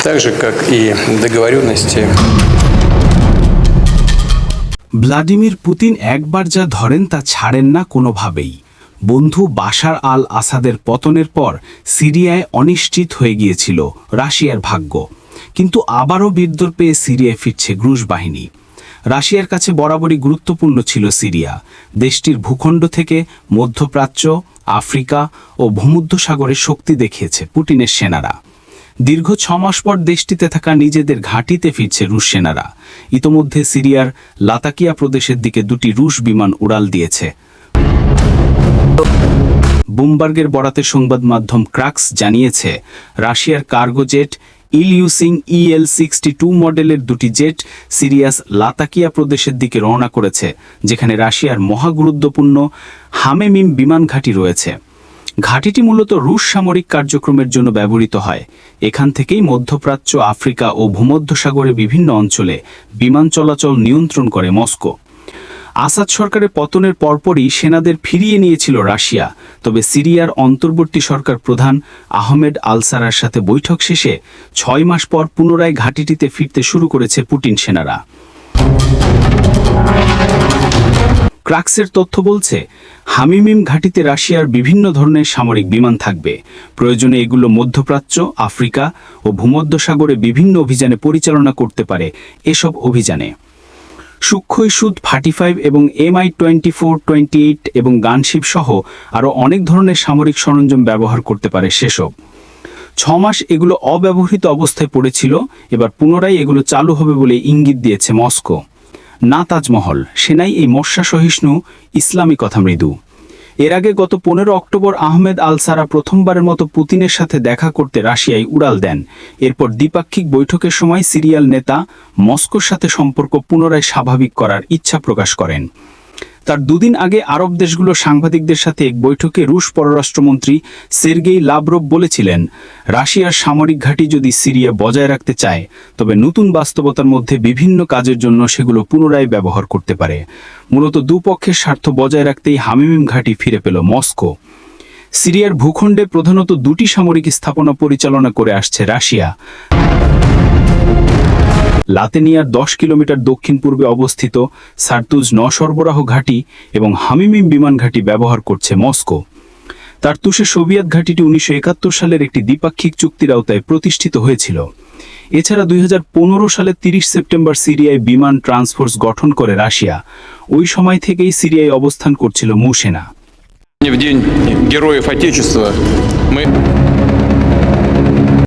так же, как и договоренности. Vladimir Putin একবার যা ধরেন তা ছাড়েন না কোনোভাবেই। বন্ধু বাশার আল আসাদের পতনের পর সিরিয়ায় অনিশ্চিত হয়ে গিয়েছিল রাশিয়ার ভাগ্য, কিন্তু আবারও বীরদৌড় পেয়ে সিরিয়ায় ফিরছে রুশ বাহিনী। রাশিয়ার কাছে বরাবরই গুরুত্বপূর্ণ ছিল সিরিয়া। দেশটির ভূখণ্ড থেকে মধ্যপ্রাচ্য, আফ্রিকা ও ভূমধ্যসাগরে শক্তি দেখিয়েছে পুতিনের সেনারা। দীর্ঘ 6 মাস পর দেশটিতে থাকা নিজেদের ঘাঁটিতে ফিরছে রুশ সেনারা। ইতোমধ্যে সিরিয়ার লাতাকিয়া প্রদেশের দিকে 2টি রুশ বিমান উড়াল দিয়েছে। বুমবার্গের বরাতে সংবাদ মাধ্যম ক্রাক্স জানিয়েছে, রাশিয়ার কার্গো জেট ইলিউসিং EL-62 মডেলের 2টি জেট সিরিয়াস লাতাকিয়া প্রদেশের দিকে রওনা করেছে, যেখানে রাশিয়ার মহাগুরুত্বপূর্ণ হামেমিম বিমান ঘাঁটি রয়েছে। ঘাঁটিটি মূলত রুশ সামরিক কার্যক্রমের জন্য ব্যবহৃত হয়। এখান থেকেই মধ্যপ্রাচ্য, আফ্রিকা ও ভূমধ্যসাগরের বিভিন্ন অঞ্চলে বিমান চলাচল নিয়ন্ত্রণ করে মস্কো। আসাদ সরকারের পতনের পরপরই সেনাদের ফিরিয়ে নিয়েছিল রাশিয়া, তবে সিরিয়ার অন্তর্বর্তী সরকার প্রধান আহমেদ আল-সারার সাথে বৈঠক শেষে 6 মাস পর পুনরায় ঘাঁটিটিতে ফিরতে শুরু করেছে পুতিন সেনারা। ক্রাক্সের তথ্য বলছে, হামিমিম ঘাঁটিতে রাশিয়ার বিভিন্ন ধরনের সামরিক বিমান থাকবে। প্রয়োজনে এগুলো মধ্যপ্রাচ্য, আফ্রিকা ও ভূমধ্যসাগরে বিভিন্ন অভিযানে পরিচালনা করতে পারে। এসব অভিযানে সুখোই Su-35 এবং Mi-24-28 এবং গানশিপ সহ আরও অনেক ধরনের সামরিক সরঞ্জাম ব্যবহার করতে পারে সেসব। 6 মাস এগুলো অব্যবহৃত অবস্থায় পড়েছিল, এবার পুনরায় এগুলো চালু হবে বলে ইঙ্গিত দিয়েছে মস্কো। না তাজমহল, সেনাই এই মশা সহিষ্ণু ইসলামী কথা মৃদু। এর আগে গত 15 অক্টোবর আহমেদ আল-সারা প্রথমবারের মতো পুতিনের সাথে দেখা করতে রাশিয়ায় উড়াল দেন। এরপর দ্বিপাক্ষিক বৈঠকের সময় সিরিয়াল নেতা মস্কোর সাথে সম্পর্ক পুনরায় স্বাভাবিক করার ইচ্ছা প্রকাশ করেন। তার 2 দিন আগে আরব দেশগুলোর সাংবাদিকদের সাথে এক বৈঠকে রুশ পররাষ্ট্রমন্ত্রী সের্গেই লাভরভ বলেছিলেন, রাশিয়ার সামরিক ঘাঁটি যদি সিরিয়া বজায় রাখতে চায়, তবে নতুন বাস্তবতার মধ্যে বিভিন্ন কাজের জন্য সেগুলো পুনরায় ব্যবহার করতে পারে। মূলত দুপক্ষের স্বার্থ বজায় রাখতেই হামিমিম ঘাঁটি ফিরে পেল মস্কো। সিরিয়ার ভূখণ্ডে প্রধানত 2টি সামরিক স্থাপনা পরিচালনা করে আসছে রাশিয়া। লাতেনিয়ার 10 কিলোমিটার দক্ষিণ পূর্বে অবস্থিত সার্তুজ নৌসরবরাহ ঘাঁটি এবং হামিমিম বিমান ঘাঁটি ব্যবহার করছে মস্কো। তারতুসে সোভিয়েত ঘাঁটিটি 1971 সালের একটি দ্বিপাক্ষিক চুক্তির আওতায় প্রতিষ্ঠিত হয়েছিল। এছাড়া 2015 সালের 30 সেপ্টেম্বর সিরিয়ায় বিমান ট্রান্সফোর্স গঠন করে রাশিয়া। ওই সময় থেকেই সিরিয়ায় অবস্থান করছিল মু সেনা। В день Героев Отечества мы